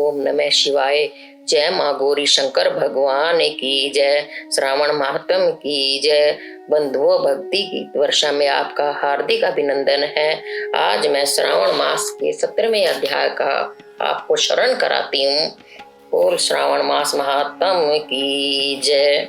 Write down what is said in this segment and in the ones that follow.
ओम नमः शिवाय। जय माँ गौरी शंकर भगवान की जय। श्रावण माहत्म की जय। बंधुओं, भक्ति गीत वर्षा में आपका हार्दिक अभिनंदन है। आज मैं श्रावण मास के 17वें अध्याय का आपको शरण कराती हूँ। बोल श्रावण मास महात्म की जय।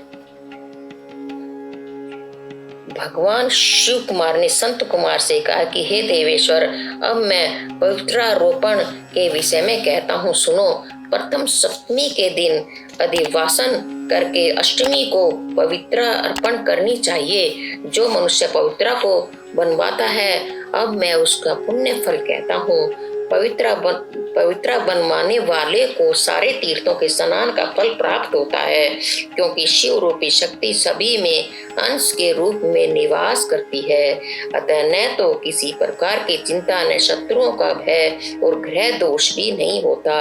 भगवान शिव कुमार ने संत कुमार से कहा कि हे देवेश्वर, अब मैं पवित्रारोपण के विषय में कहता हूँ, सुनो। प्रथम सप्तमी के दिन अधिवासन करके अष्टमी को पवित्रा अर्पण करनी चाहिए। जो मनुष्य पवित्रा को बनवाता है, अब मैं उसका पुण्य फल कहता हूँ। पवित्रा बनवाने वाले को सारे तीर्थों के स्नान का फल प्राप्त होता है, क्योंकि शिव रूपी शक्ति सभी में अंश के रूप में निवास करती है। अतः न तो किसी प्रकार की चिंता, न शत्रुओं का भय और ग्रह दोष भी नहीं होता।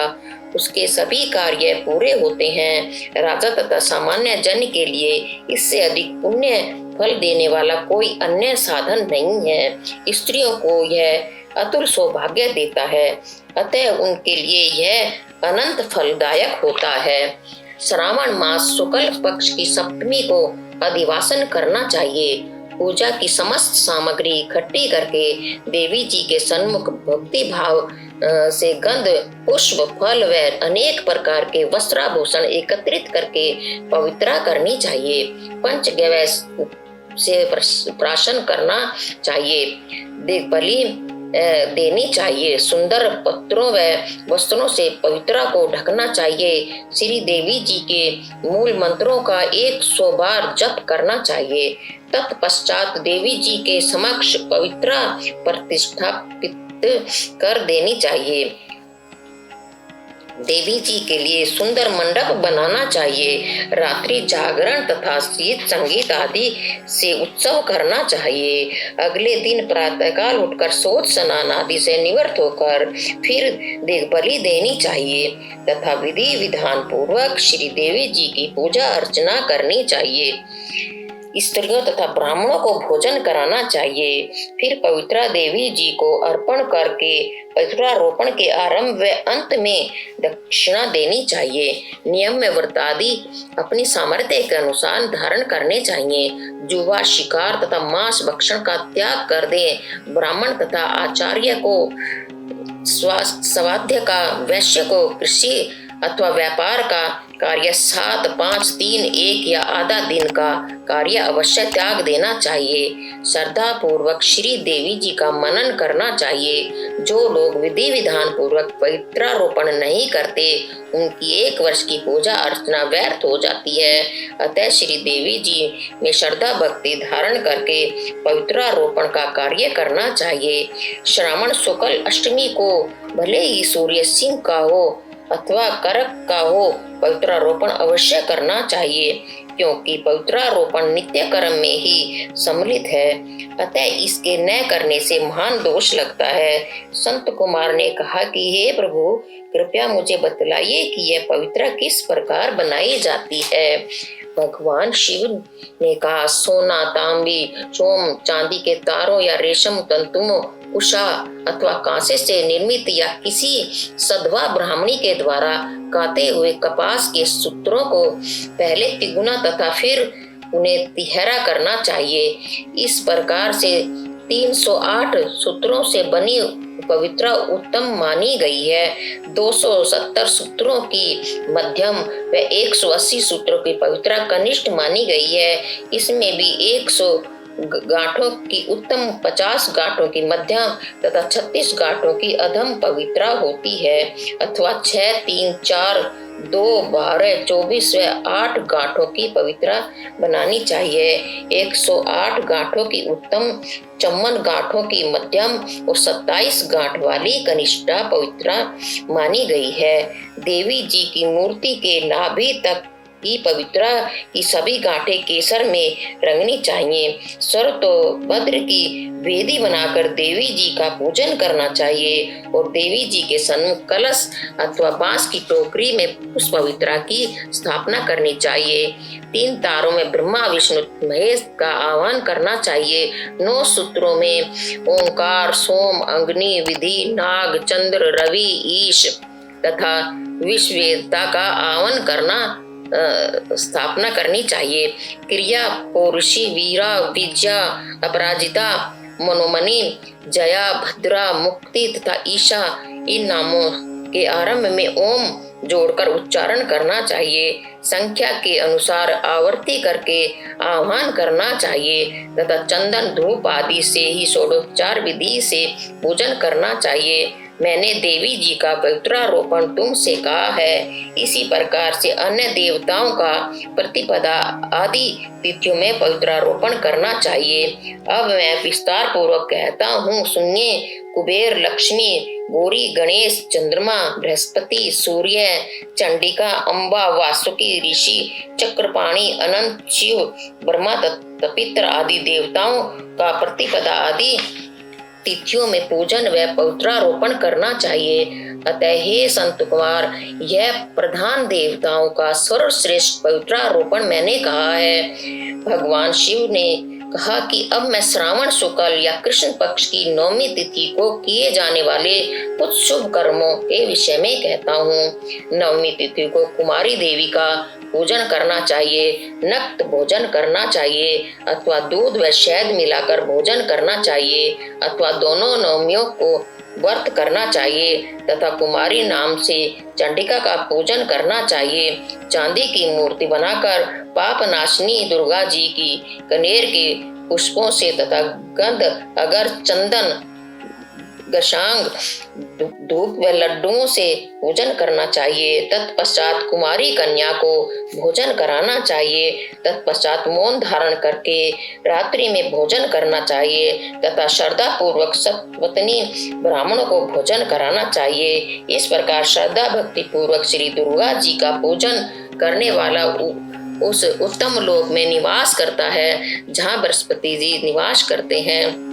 उसके सभी कार्य पूरे होते हैं। राजा तथा सामान्य जन के लिए इससे अधिक पुण्य फल देने वाला कोई अन्य साधन नहीं है। स्त्रियों को यह अतुल सौभाग्य देता है, अतः उनके लिए यह अनंत फलदायक होता है। श्रावण मास शुक्ल पक्ष की सप्तमी को अधिवासन करना चाहिए। पूजा की समस्त सामग्री इकट्ठी करके देवी जी के सन्मुख भक्ति भाव से गंध, पुष्प, फल व अनेक प्रकार के वस्त्राभूषण एकत्रित करके पवित्रा करनी चाहिए। पंचगव्य से प्राशन करना चाहिए। बलि देनी चाहिए। सुंदर पत्रों व वस्त्रों से पवित्रा को ढकना चाहिए। श्री देवी जी के मूल मंत्रों का 100 बार जप करना चाहिए। तत्पश्चात देवी जी के समक्ष पवित्रा प्रतिष्ठापित कर देनी चाहिए। देवी जी के लिए सुंदर मंडप बनाना चाहिए। रात्रि जागरण तथा गीत संगीत आदि से उत्सव करना चाहिए। अगले दिन प्रातःकाल उठकर शौच स्नान आदि से निवृत्त होकर फिर बलि देनी चाहिए तथा विधि विधान पूर्वक श्री देवी जी की पूजा अर्चना करनी चाहिए। स्त्रियों तथा ब्राह्मणों को भोजन कराना चाहिए। फिर पवित्रा देवी जी को अर्पण करके पवित्रारोपण के आरंभ व अंत में दक्षिणा देनी चाहिए। नियम में व्रत आदि अपनी सामर्थ्य के अनुसार धारण करने चाहिए। जुआ, शिकार तथा मांस भक्षण का त्याग कर दें। ब्राह्मण तथा आचार्य को स्वाध्याय का, वैश्य को कृषि अथवा व्यापार का कार्य 7, 5, 3, 1 या आधा दिन का कार्य अवश्य त्याग देना चाहिए। श्रद्धा पूर्वक श्री देवी जी का मनन करना चाहिए। जो लोग विधि विधान पूर्वक पवित्रारोपण नहीं करते, उनकी 1 वर्ष की पूजा अर्चना व्यर्थ हो जाती है। अतः श्री देवी जी में श्रद्धा भक्ति धारण करके पवित्रारोपण का कार्य करना चाहिए। श्रावण शुक्ल अष्टमी को भले ही सूर्य सिंह का हो अथवा करक का हो, पवित्रारोपण अवश्य करना चाहिए, क्योंकि पवित्रारोपण नित्य कर्म में ही सम्मिलित है। अतः इसके न करने से महान दोष लगता है। संत कुमार ने कहा कि हे प्रभु, कृपया मुझे बतलाइए कि यह पवित्रा किस प्रकार बनाई जाती है। भगवान शिव ने कहा, सोना, तांबी, सोम, चांदी के तारों या रेशम तंतुओं, उषा अथवा कांसे से निर्मित या किसी सधवा ब्राह्मणी के द्वारा काते हुए कपास के सूत्रों को पहले तिगुना तथा फिर उन्हें तिहरा करना चाहिए। इस प्रकार से 308 सूत्रों से बनी पवित्रा उत्तम मानी गई है। 270 सूत्रों की मध्यम व 180 सूत्रों की पवित्रा कनिष्ठ मानी गई है। इसमें भी 100 गांठों की उत्तम, 50 गांठों की मध्यम तथा 36 गांठों की अधम पवित्रा होती है, अथवा 6, 3, 4, 2, 12, 24 व 8 गांठों की पवित्रा बनानी चाहिए। 108 गांठों की उत्तम, 54 गांठों की मध्यम और 27 गांठ वाली कनिष्ठा पवित्रा मानी गई है। देवी जी की मूर्ति के नाभि तक की पवित्रा की सभी गांठें केसर में रंगनी चाहिए। भद्र की वेदी बनाकर देवी जी का पूजन करना चाहिए और देवी जी के सन्मुख कलश अथवा बांस की टोकरी में उस पवित्रा की स्थापना करनी चाहिए। 3 तारों में ब्रह्मा, विष्णु, महेश का आह्वान करना चाहिए। 9 सूत्रों में ओंकार, सोम, अग्नि, विधि, नाग, चंद्र, रवि, ईश तथा विश्ववेदता का आह्वान करना स्थापना करनी चाहिए। क्रिया, पौरुषी, वीरा, विजया, अपराजिता, मनोमणि, जया, भद्रा, मुक्ति तथा ईशा, इन नामों के आरंभ में ओम जोड़कर उच्चारण करना चाहिए। संख्या के अनुसार आवर्ती करके आह्वान करना चाहिए तथा चंदन, धूप आदि से ही षोडोपचार विधि से पूजन करना चाहिए। मैंने देवी जी का पवित्रारोपण तुमसे कहा है, इसी प्रकार से अन्य देवताओं का प्रतिपदा आदि तिथियों में पवित्रारोपण करना चाहिए। अब मैं विस्तार पूर्वक कहता हूँ, सुनिए। कुबेर, लक्ष्मी, गौरी, गणेश, चंद्रमा, बृहस्पति, सूर्य, चंडिका, अम्बा, वासुकी, ऋषि, चक्रपाणि, अनंत, शिव, ब्रह्मा तथा पितर आदि देवताओं का प्रतिपदा आदि तिथियों में पूजन व पवित्रारोपण करना चाहिए। अतः हे संत कुमार, यह प्रधान देवताओं का सर्वश्रेष्ठ पवित्रारोपण मैंने कहा है। भगवान शिव ने कहा कि अब मैं श्रावण शुक्ल या कृष्ण पक्ष की नवमी तिथि को किए जाने वाले कुछ शुभ कर्मों के विषय में कहता हूँ। नवमी तिथि को कुमारी देवी का पूजन करना चाहिए, नक्त भोजन करना चाहिए अथवा दूध व शहद मिलाकर भोजन करना चाहिए अथवा दोनों नवमियों को व्रत करना चाहिए तथा कुमारी नाम से चंडिका का पूजन करना चाहिए। चांदी की मूर्ति बनाकर पाप नाशनी दुर्गा जी की कनेर के पुष्पों से तथा गंध, अगर, चंदन, गशांग, धूप व लड्डुओं से पूजन करना चाहिए। तत्पश्चात कुमारी कन्या को भोजन कराना चाहिए। तत्पश्चात मौन धारण करके रात्रि में भोजन करना चाहिए तथा श्रद्धा पूर्वक सपत्नी ब्राह्मणों को भोजन कराना चाहिए। इस प्रकार श्रद्धा भक्ति पूर्वक श्री दुर्गा जी का पूजन करने वाला उस उत्तम लोक में निवास करता है जहाँ बृहस्पति जी निवास करते हैं।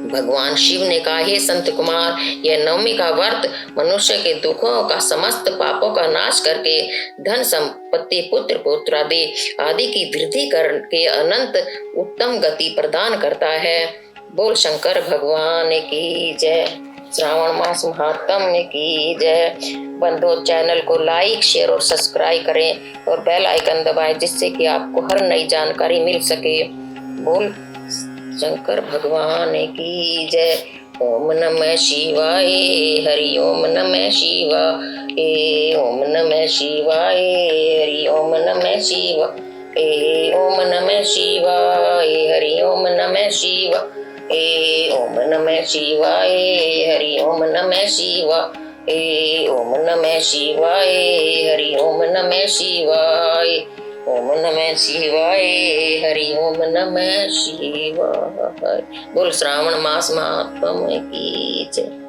भगवान शिव ने कहा, हे संत कुमार, यह नवमी का व्रत मनुष्य के दुखों का, समस्त पापों का नाश करके धन संपत्ति, पुत्र पुत्रादि आदि की वृद्धि करके अनंत उत्तम गति प्रदान करता है। बोल शंकर भगवान की जय। श्रावण मास महात्म्य की जय। बंधु, चैनल को लाइक, शेयर और सब्सक्राइब करें और बेल आइकन दबाएं, जिससे कि आपको हर नई जानकारी मिल सके। बोल शंकर भगवान की जय। ओम नमः शिवाय, हरि ओम नमः शिवाय, ओम नमः शिवाय, हरि ओम नमः शिवाय, ओम नमः शिवाय, हरि ओम नमः शिवाय, ओम नमः शिवाय, हरि ओम नमः शिवाय, ओम नमः शिवाय, हरि ओम नमः शिवाय, ओम नमः शिवाय, हरि ओम नमः शिवाय। बोल श्रावण मास महात्म्य की जय।